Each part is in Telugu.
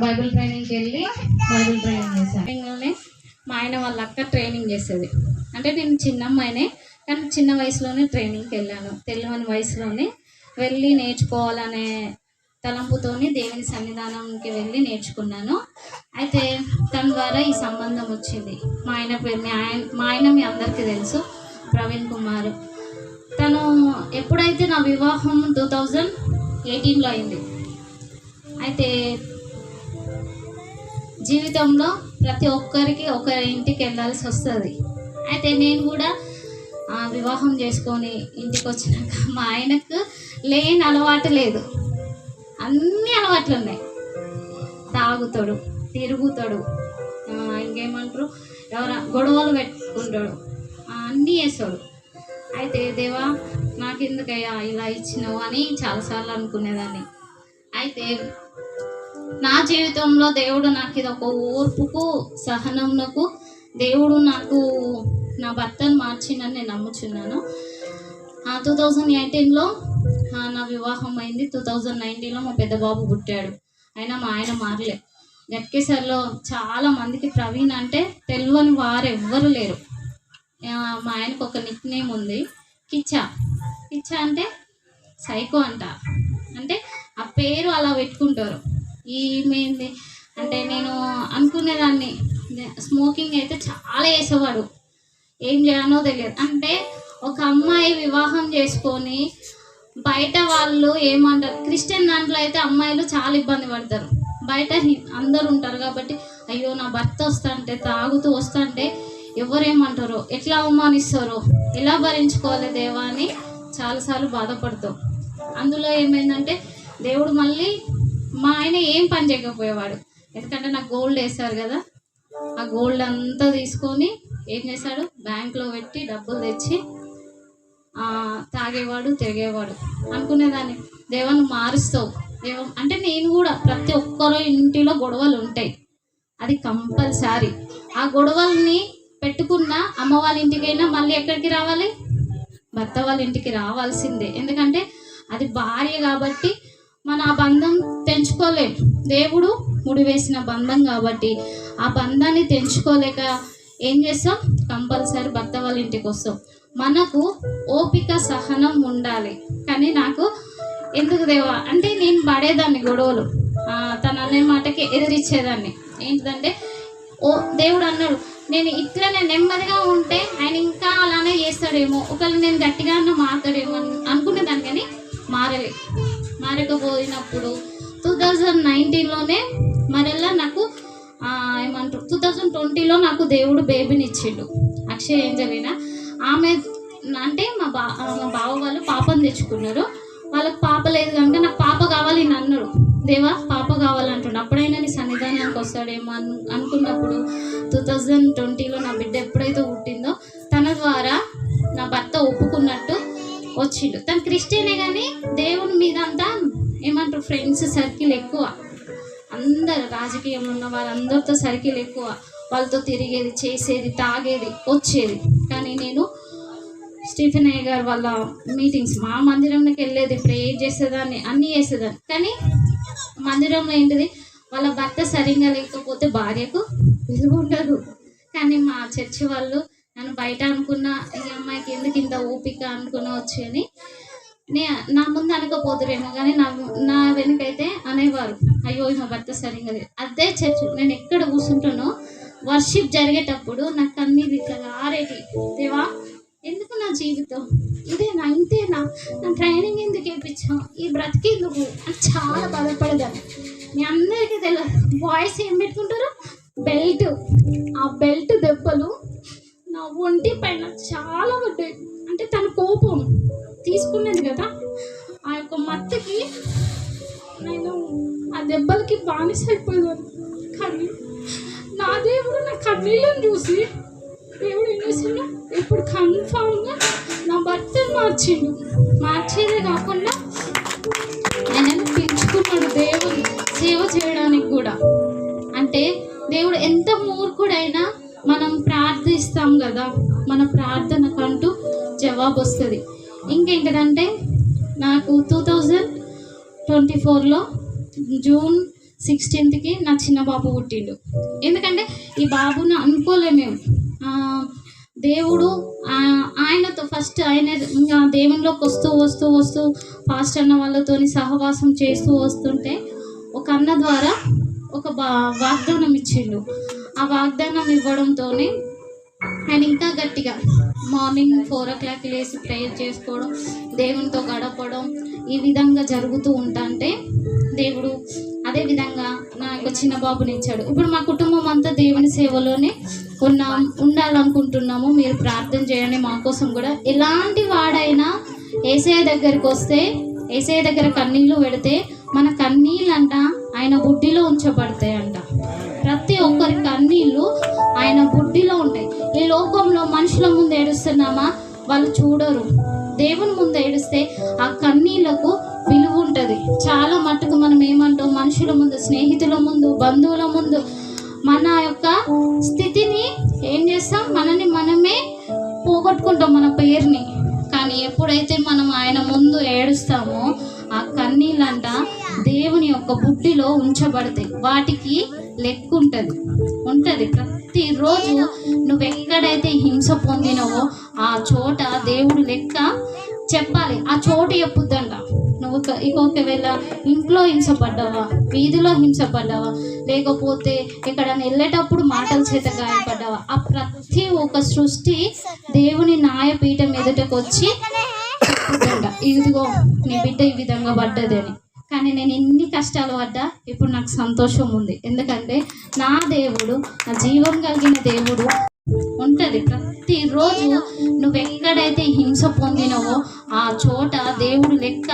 బైబిల్ ట్రైనింగ్కి వెళ్ళి బైబిల్ ట్రైనింగ్ చేశాను. మా ఆయన వాళ్ళ అక్క ట్రైనింగ్ చేసేది. అంటే నేను చిన్న అమ్మాయినే, కానీ చిన్న వయసులోనే ట్రైనింగ్కి వెళ్ళాను. తెలియని వయసులోనే వెళ్ళి నేర్చుకోవాలనే తలంపుతోని దేవుని సన్నిధానంకి వెళ్ళి నేర్చుకున్నాను. అయితే తన ద్వారా ఈ సంబంధం వచ్చింది. మా ఆయన పేరు మా ఆయన మీ అందరికీ తెలుసు, ప్రవీణ్ కుమార్. తను ఎప్పుడైతే నా వివాహం 2018లో అయింది. అయితే జీవితంలో ప్రతి ఒక్కరికి ఒకరి ఇంటికి వెళ్ళాల్సి వస్తుంది. అయితే నేను కూడా వివాహం చేసుకొని ఇంటికి వచ్చినాక మా ఆయనకు లేని అలవాటు లేదు, అన్ని అలవాట్లు ఉన్నాయి. తాగుతాడు, తిరుగుతాడు, ఇంకేమంటారు గొడవలు పెట్టుకుంటాడు, అన్నీ చేస్తాడు. అయితే దేవా నాకెందుకయ్యా ఇలా ఇచ్చినావు అని చాలాసార్లు అనుకునేదాన్ని. అయితే నా జీవితంలో దేవుడు నాకు ఇది ఒక ఓర్పుకు సహనంకు దేవుడు నాకు నా భర్తను మార్చిందని నేను నమ్ముచున్నాను. 2018లో నా వివాహం అయింది. 2019లో మా పెద్ద బాబు పుట్టాడు. అయినా మా ఆయన మారలే. గట్కేసర్లో చాలా మందికి ప్రవీణ్ అంటే తెలియని వారు ఎవ్వరు లేరు. మా ఆయనకు ఒక నిక్ నేమ్ ఉంది, కిచ్చా. కిచ్చా అంటే సైకో అంట. అంటే ఆ పేరు అలా పెట్టుకుంటారు. ఈమెంది అంటే నేను అనుకునేదాన్ని, స్మోకింగ్ అయితే చాలా వేసేవాడు, ఏం చేయాలో తెలియదు. అంటే ఒక అమ్మాయి వివాహం చేసుకొని బయట వాళ్ళు ఏమంటారు, క్రిస్టియన్ దాంట్లో అయితే అమ్మాయిలు చాలా ఇబ్బంది పడతారు. బయట అందరు ఉంటారు కాబట్టి అయ్యో నా భర్త వస్తుంటే తాగుతూ వస్తుంటే ఎవరేమంటారో, ఎట్లా అవమానిస్తారో, ఎలా భరించుకోవాలి దేవా అని చాలాసార్లు బాధపడతాం. అందులో ఏమైందంటే దేవుడు మళ్ళీ మా ఆయన ఏం పని చేయకపోయేవాడు. ఎందుకంటే నాకు గోల్డ్ వేశారు కదా, ఆ గోల్డ్ అంతా తీసుకొని ఏం చేశాడు, బ్యాంక్లో పెట్టి డబ్బులు తెచ్చి తాగేవాడు, తిరిగేవాడు. అనుకునేదాన్ని దేవా నువ్వు మారుస్తావు దేవం అంటే. నేను కూడా ప్రతి ఒక్కరో ఇంటిలో గొడవలు ఉంటాయి, అది కంపల్సరీ. ఆ గొడవల్ని పెట్టుకున్న అమ్మ వాళ్ళ ఇంటికైనా మళ్ళీ ఎక్కడికి రావాలి, భర్త వాళ్ళ ఇంటికి రావాల్సిందే. ఎందుకంటే అది భార్య కాబట్టి మన ఆ బంధం తెంచుకోలేం. దేవుడు ముడివేసిన బంధం కాబట్టి ఆ బంధాన్ని తెంచుకోలేక ఏం చేస్తాం, కంపల్సరీ భర్త వాళ్ళ ఇంటికి వస్తాం. మనకు ఓపిక సహనం ఉండాలి. కానీ నాకు ఎందుకు దేవా అంటే నేను పడేదాన్ని గొడవలు, తన అనే మాటకి ఎదిరిచ్చేదాన్ని. ఏంటిదంటే దేవుడు అన్నాడు నేను ఇట్లనే నెమ్మదిగా ఉంటే ఆయన ఇంకా అలానే చేస్తాడేమో, ఒకవేళ నేను గట్టిగా మాట్లాడేమో అనుకునేదాన్ని. కానీ మారకపోయినప్పుడు 2019లోనే మరలా నాకు ఏమంటారు 2020లో నాకు దేవుడు బేబీని ఇచ్చిండు. అక్షయ్ ఏంజలినా ఆమె అంటే మా బావ వాళ్ళు పాపను తెచ్చుకున్నారు. వాళ్ళకి పాప లేదు కనుక నాకు పాప కావాలి అని అన్నాడు. దేవా పాప కావాలంటున్నాడు. అప్పుడైనా నీ సన్నిధానానికి వస్తాడేమో అనుకున్నప్పుడు 2020లో నా బిడ్డ ఎప్పుడైతే పుట్టిందో తన ద్వారా నా భర్త ఒప్పుకున్నట్టు వచ్చిండు. తను క్రిస్టియనే కానీ దేవుని మీద అంతా ఏమంటారు ఫ్రెండ్స్ సర్కిల్ ఎక్కువ, అందరు రాజకీయంలో ఉన్న వాళ్ళందరితో సర్కిల్ ఎక్కువ, వాళ్ళతో తిరిగేది, చేసేది, తాగేది, వచ్చేది. కానీ నేను స్టీఫెన్ అయ్య గారు వాళ్ళ మీటింగ్స్ మా మందిరంలోకి వెళ్ళేది, ప్రేయర్ చేసేదాన్ని, అన్నీ చేసేదాన్ని. కానీ మందిరంలో ఏంటిది, వాళ్ళ భర్త సరిగ్గా లేకపోతే భార్యకు విలువ ఉండదు. కానీ మా చర్చి వాళ్ళు నన్ను బయట అనుకున్న ఈ అమ్మాయికి ఎందుకు ఇంత ఓపిక అనుకున్న వచ్చి అని నా ముందు అనకపోతురేమో, కానీ నా వెనుకైతే అనేవారు అయ్యో మా భర్త సరిగ్గా లేదు. అదే చర్చ్ నేను ఎక్కడ కూర్చుంటానో వర్షిప్ జరిగేటప్పుడు నాకు అన్ని ఇట్లా ఆరేటి, దేవా ఎందుకు నా జీవితం ఇదేనా, ఇంతేనా, నా ట్రైనింగ్ ఎందుకు వేయించాం, ఈ బ్రతికేందుకు అని చాలా బాధపడేదాన్ని. మీ అందరికీ తెలియదు బాయ్స్ ఏం పెట్టుకుంటారు, బెల్ట్. ఆ బెల్ట్ దెబ్బలు నా ఒంటి పైన చాలా పడ్డాయి. అంటే తన కోపం తీసుకునేది కదా, ఆ యొక్క మత్తకి నేను ఆ దెబ్బలకి బానిస అయిపోయేదాన్ని. కానీ నా దేవుడు నా కన్నీళ్ళని చూసి దేవుడు ఏం చేసిండు, ఇప్పుడు కన్ఫామ్గా నా భర్తను మార్చేదే కాకుండా ఆయనను పిలుచుకున్నాడు దేవుడు సేవ చేయడానికి కూడా. అంటే దేవుడు ఎంత మూర్ఖుడైనా మనం ప్రార్థిస్తాం కదా, మన ప్రార్థనకంటూ జవాబు వస్తుంది. ఇంకేంటిదంటే నాకు 2024లో జూన్ 16కి నా చిన్న బాబు పుట్టిండు. ఎందుకంటే ఈ బాబును అనుకోలేము మేము. దేవుడు ఆయనతో ఫస్ట్ ఆయన ఇంకా దేవునిలోకి వస్తూ వస్తూ వస్తూ ఫాస్ట్ అన్న వాళ్ళతోని సహవాసం చేస్తూ వస్తుంటే ఒక అన్న ద్వారా ఒక వాగ్దానం ఇచ్చిండు. ఆ వాగ్దానం ఇవ్వడంతోనే ఆయన ఇంకా గట్టిగా మార్నింగ్ 4 o'clock లేసి ప్రేయర్ చేసుకోవడం, దేవునితో గడపడం ఈ విధంగా జరుగుతూ ఉంటే దేవుడు అదే విధంగా నాకు చిన్న బాబుని ఇచ్చాడు. ఇప్పుడు మా కుటుంబం అంతా దేవుని సేవలోనే ఉండాలనుకుంటున్నాము. మీరు ప్రార్థన చేయండి మా కోసం కూడా. ఎలాంటి వాడైనా యేసయ్య దగ్గరికి వస్తే, యేసయ్య దగ్గర కన్నీళ్ళు పెడితే మన కన్నీళ్ళంట ఆయన బుడ్డిలో ఉంచబడతాయంట. ప్రతి ఒక్కరి కన్నీళ్ళు ఆయన బుడ్డిలో ఉంటాయి. ఈ లోకంలో మనుషుల ముందు ఏడుస్తున్నామా, వాళ్ళు చూడరు. దేవుని ముందు ఏడిస్తే ఆ కన్నీళ్లకు విలువ ఉంటుంది. చాలా మట్టుకు మనం ఏమంటాం, మనుషుల ముందు, స్నేహితుల ముందు, బంధువుల ముందు మన యొక్క స్థితిని ఏం చేస్తాం, మనని మనమే పోగొట్టుకుంటాం, మన పేరుని. కానీ ఎప్పుడైతే మనం ఆయన ముందు ఏడుస్తామో ఆ కన్నీళ్ళంట దేవుని యొక్క బుడ్డిలో ఉంచబడతాయి. వాటికి లెక్క ఉంటుంది. ప్రతిరోజు నువ్వు ఎక్కడైతే హింస పొందినవో ఆ చోట దేవుడు లెక్క చెప్పాలి. ఆ చోటు చెప్పుద్దంట. నువ్వు ఒకవేళ ఇంట్లో హింసపడ్డావా, వీధిలో హింసపడ్డావా, లేకపోతే ఎక్కడైనా వెళ్ళేటప్పుడు మాటల చేత గాయపడ్డావా, ఆ ప్రతి ఒక్క సృష్టి దేవుని న్యాయపీఠం ఎదుటకు వచ్చి చెప్పుద్దంట, ఇదిగో నీ బిడ్డ ఈ విధంగా పడ్డది అని. కానీ నేను ఎన్ని కష్టాలు పడ్డా ఇప్పుడు నాకు సంతోషం ఉంది. ఎందుకంటే నా దేవుడు, నా జీవం కలిగిన దేవుడు ఉంటుంది. ప్రతిరోజు నువ్వు ఎక్కడైతే హింస పొందినవో ఆ చోట దేవుడు లెక్క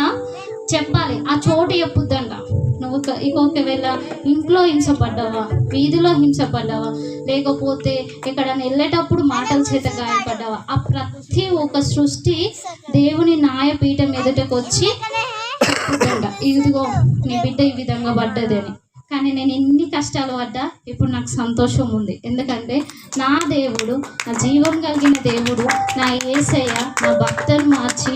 చెప్పాలి. ఆ చోటు చెప్పుద్దంట. నువ్వు ఒకవేళ ఇంట్లో హింసపడ్డావా, వీధిలో హింసపడ్డావా, లేకపోతే ఎక్కడైనా వెళ్ళేటప్పుడు మాటల చేత గాయపడ్డావా, ఆ ప్రతి ఒక్క సృష్టి దేవుని న్యాయపీఠం ఎదుటకు వచ్చి చెప్పుద్దంట, ఇదిగో నీ బిడ్డ ఈ విధంగా పడ్డది అని. కానీ నేను ఎన్ని కష్టాలు పడ్డా ఇప్పుడు నాకు సంతోషం ఉంది. ఎందుకంటే నా దేవుడు, నా జీవం కలిగిన దేవుడు, నా యేసయ్య నా భర్తను మార్చి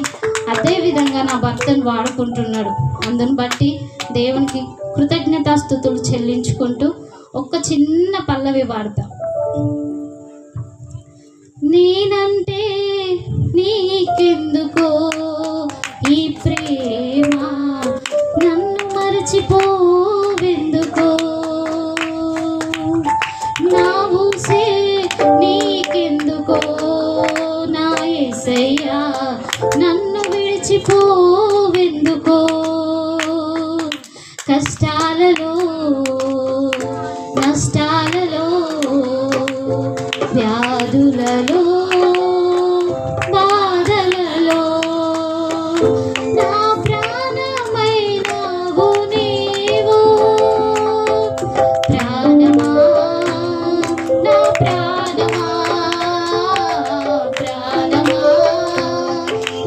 అదే విధంగా నా భర్తను వాడుకుంటున్నాడు. అందుని బట్టి దేవునికి కృతజ్ఞతాస్తుతులు చెల్లించుకుంటూ ఒక్క చిన్న పల్లవి వాడతా. నేనంటే నీకెందుకో ఈ ప్రేమ, నన్ను మరచిపోవెందుకో, నా ఊసే నీకెందుకో నా యేసయ్యా, నన్ను విడిచిపోవెందుకో, కష్టాలలో నష్టాలలో వ్యాధులలో బాధలలో నా ప్రాణమైనవు నీవు. ప్రాణమా నా ప్రాణమా, ప్రాణమా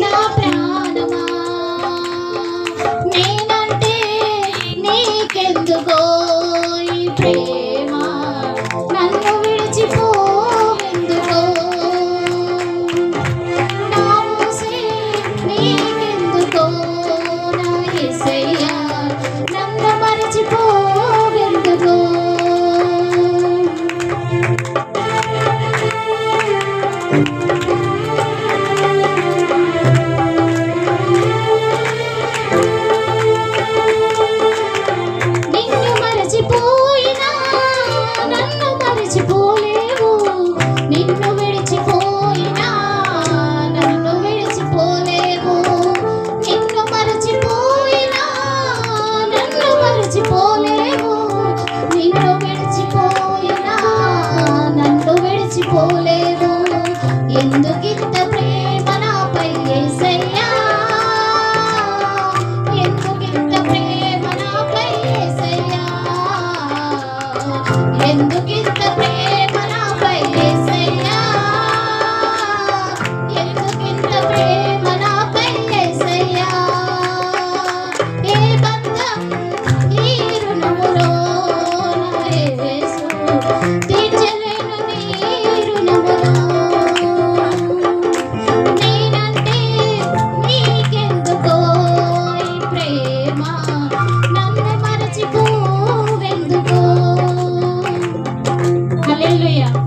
నా ప్రాణమా, నేనంటే నీకెందుకో ఈ ప్రేమ, నన్ను విడిచిపోవెందుకో, నా ఊసే నీకెందుకో నా యేసయ్యా, నన్ను మరచిపోవెందుకో. నిన్ను మరచిపోయినా హల్లెలూయా.